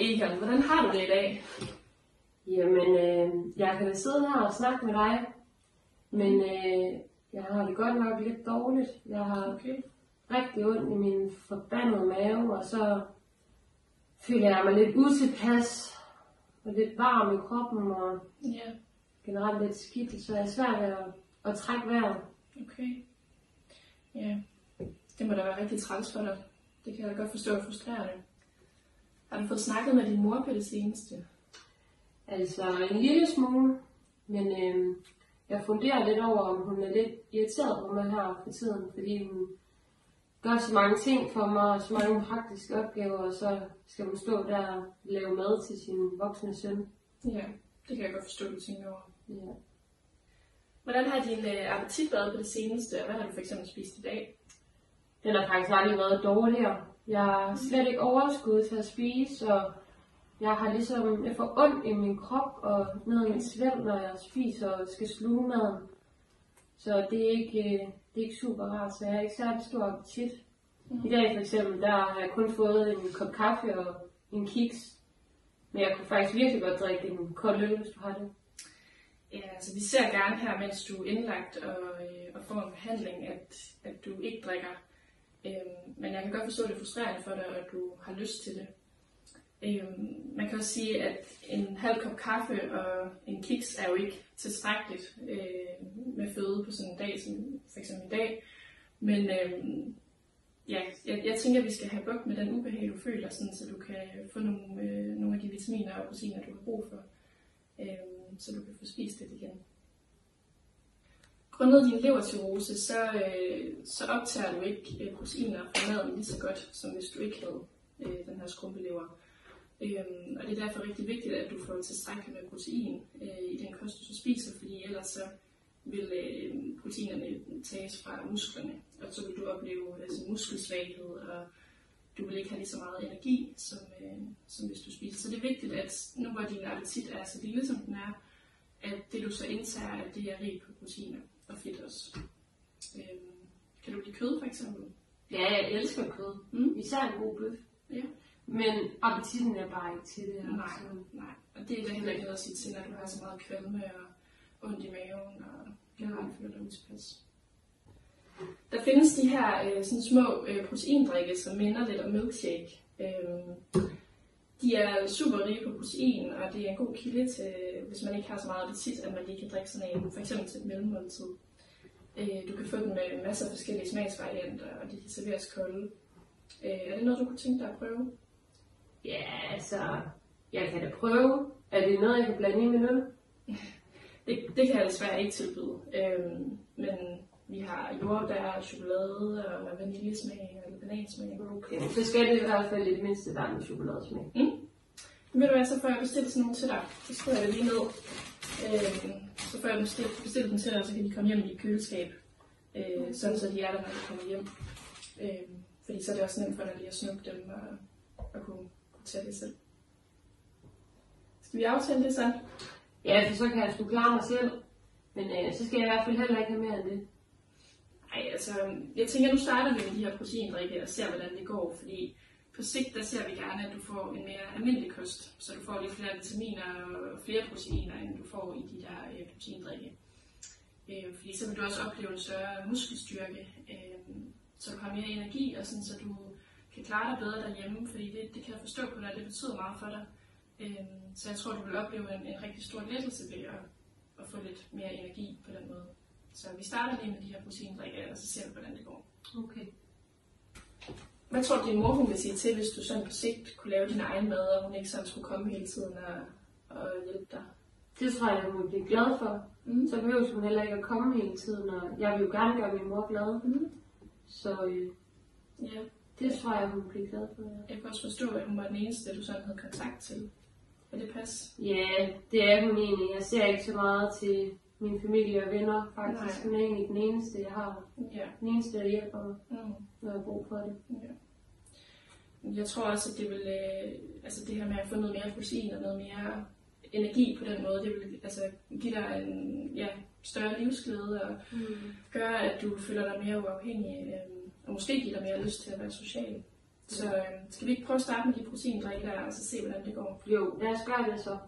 Egon, hvordan har du det i dag? Jamen, jeg kan da sidde her og snakke med dig, men jeg har det godt nok lidt dårligt. Jeg har rigtig ondt i min forbandede mave, og så føler jeg mig lidt utilpas og lidt varm i kroppen og generelt lidt skidt, så jeg er svært ved at trække vejret. Okay. Ja, det må da være rigtig træls for dig. Det kan jeg da godt forstå er frustrerende. Har du fået snakket med din mor på det seneste? Altså en lille smule, men jeg funderer lidt over, om hun er lidt irriteret på mig her for tiden, fordi hun gør så mange ting for mig, og så mange praktiske opgaver, og så skal hun stå der og lave mad til sin voksne søn. Ja, det kan jeg godt forstå, du tænker over. Ja. Hvordan har din appetit været på det seneste, og hvad har du for eksempel spist i dag? Den har faktisk aldrig været dårligere. Jeg har slet ikke overskud til at spise, og jeg får ondt i min krop og ned i min svælg, når jeg spiser og skal sluge maden. Så det er ikke super rart, så jeg har ikke særlig stor appetit. I dag for eksempel, der har jeg kun fået en kop kaffe og en kiks. Men jeg kunne faktisk virkelig godt drikke en kold øl, hvis du har det. Ja, altså vi ser gerne her, mens du er indlagt og får en behandling, at du ikke drikker. Men jeg kan godt forstå, at det er frustrerende for dig, at du har lyst til det. Man kan også sige, at en halv kop kaffe og en kiks er jo ikke tilstrækkeligt med føde på sådan en dag, som for eksempel i dag. Men jeg tænker, at vi skal have bugt med den ubehag, du føler, sådan, så du kan få nogle af de vitaminer og proteiner, du har brug for, så du kan få spist det igen. Grundet din levercirrhose, så optager du ikke proteiner fra maden lige så godt, som hvis du ikke havde den her skrumpelever. Og det er derfor rigtig vigtigt, at du får tilstrækkeligt med protein i den kost, du spiser, fordi ellers så vil proteinerne tages fra musklerne, og så vil du opleve muskelsvaghed, og du vil ikke have lige så meget energi, som hvis du spiser. Så det er vigtigt, at nu hvor din appetit er så lille, som den er, at det du så indtager, at det er rigt på proteiner og fedt også. Kan du lide kød for eksempel? Ja, jeg elsker kød. Især en god bøf. Ja. Men appetitten er bare ikke til det. Nej. Og det er da heller ikke noget at sige til, når du har så meget kvalme og ondt i maven og generelt føler dig utilpas. Der findes de her sådan små proteindrikke, som minder lidt om milkshake. De er super rige på protein, og det er en god kilde til, hvis man ikke har så meget appetit, at man lige kan drikke sådan en, for eksempel til et mellemmåltid. Du kan få dem med masser af forskellige smagsvarianter, og de kan serveres kolde. Er det noget, du kunne tænke dig at prøve? Ja, altså, jeg kan da prøve. Er det noget, jeg kan blande i min øl? Det kan jeg desværre ikke tilbyde. Men vi har jordbær, chokolade og vaniljesmag og banansmag. Okay, så skal det i hvert fald i det mindste være med chokoladesmag. Ved du hvad, så får jeg bestilt sådan nogle til dig. Så skriver jeg det lige ned. Så får jeg bestilt dem til dig, så kan de komme hjem i køleskab. Sådan så de er der, når de kommer hjem. Fordi så er det også nemt for dig lige at snuppe dem og kunne tage det selv. Skal vi aftale det så? Ja, for så kan jeg sgu klare mig selv. Men så skal jeg i hvert fald heller ikke have mere end det. Nej, altså, jeg tænker, nu starter vi med de her proteindrikke og ser, hvordan det går. Fordi på sigt, der ser vi gerne, at du får en mere almindelig kost. Så du får lidt flere vitaminer og flere proteiner, end du får i de der proteindrikke. Fordi så vil du også opleve en større muskelstyrke. Så du har mere energi, og sådan, så du kan klare dig bedre derhjemme, fordi det kan jeg forstå på dig, det betyder meget for dig. Så jeg tror, du vil opleve en rigtig stor lettelse ved at få lidt mere energi på den måde. Så vi starter lige med de her proteindrikke, og så ser vi, hvordan det går. Okay. Hvad tror du, din mor hun vil sige til, hvis du sådan på sigt kunne lave din egen mad, og hun ikke sådan skulle komme hele tiden og hjælpe dig? Det tror jeg, hun vil blive glad for. Så behøver hun heller ikke at komme hele tiden, og jeg vil jo gerne gøre min mor glad. Så ja. Det tror jeg, hun vil blive glad for. Ja. Jeg kan også forstå, at hun var den eneste, du sådan havde kontakt til. Vil det passe? Ja, det er hun egentlig. Jeg ser ikke så meget til min familie og venner. Faktisk hun er egentlig den eneste, jeg har. Ja. Den eneste, der hjælper mig, når jeg har brug for det. Ja. Jeg tror også, at det vil, altså det her med at få noget mere protein og noget mere energi på den måde, det vil altså give dig en større livsglæde og gøre, at du føler dig mere uafhængig og måske give dig mere lyst til at være social. Så skal vi ikke prøve at starte med de proteindrikke der, og så se, hvordan det går? Jo, lad os gøre det så.